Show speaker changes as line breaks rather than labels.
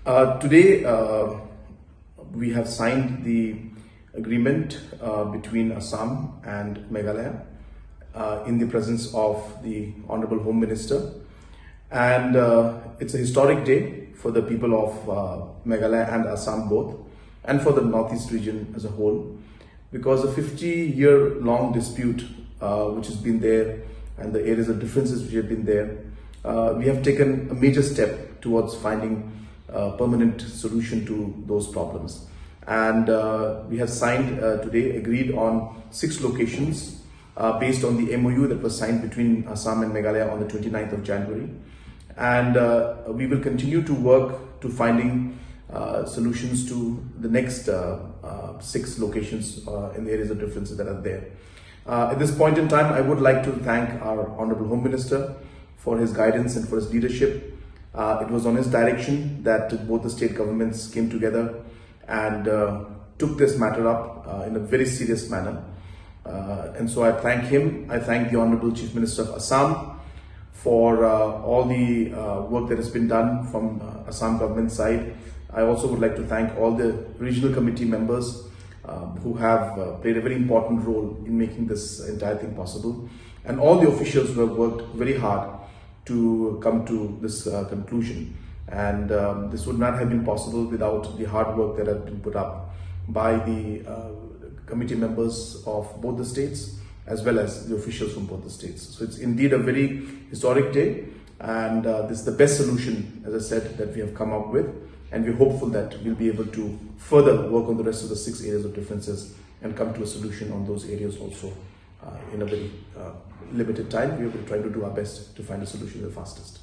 Today, we have signed the agreement between Assam and Meghalaya in the presence of the Honorable Home Minister. And it's a historic day for the people of Meghalaya and Assam both, and for the Northeast region as a whole, because a 50-year-long dispute which has been there and the areas of differences which have been there, we have taken a major step towards finding a permanent solution to those problems. And we have signed today, agreed on 6 locations based on the MOU that was signed between Assam and Meghalaya on the 29th of January. And we will continue to work to finding solutions to the next 6 locations in the areas of differences that are there. At this point in time, I would like to thank our Honorable Home Minister for his guidance and for his leadership. It was on his direction that both the state governments came together and took this matter up in a very serious manner. And so I thank him. I thank the Honorable Chief Minister of Assam for all the work that has been done from Assam government side. I also would like to thank all the regional committee members who have played a very important role in making this entire thing possible, and all the officials who have worked very hard to come to this conclusion. And this would not have been possible without the hard work that has been put up by the committee members of both the states as well as the officials from both the states. So it's indeed a very historic day, and this is the best solution, as I said, that we have come up with. And we're hopeful that we'll be able to further work on the rest of the 6 areas of differences and come to a solution on those areas also in a very limited time. We will try to do our best to find a solution the fastest.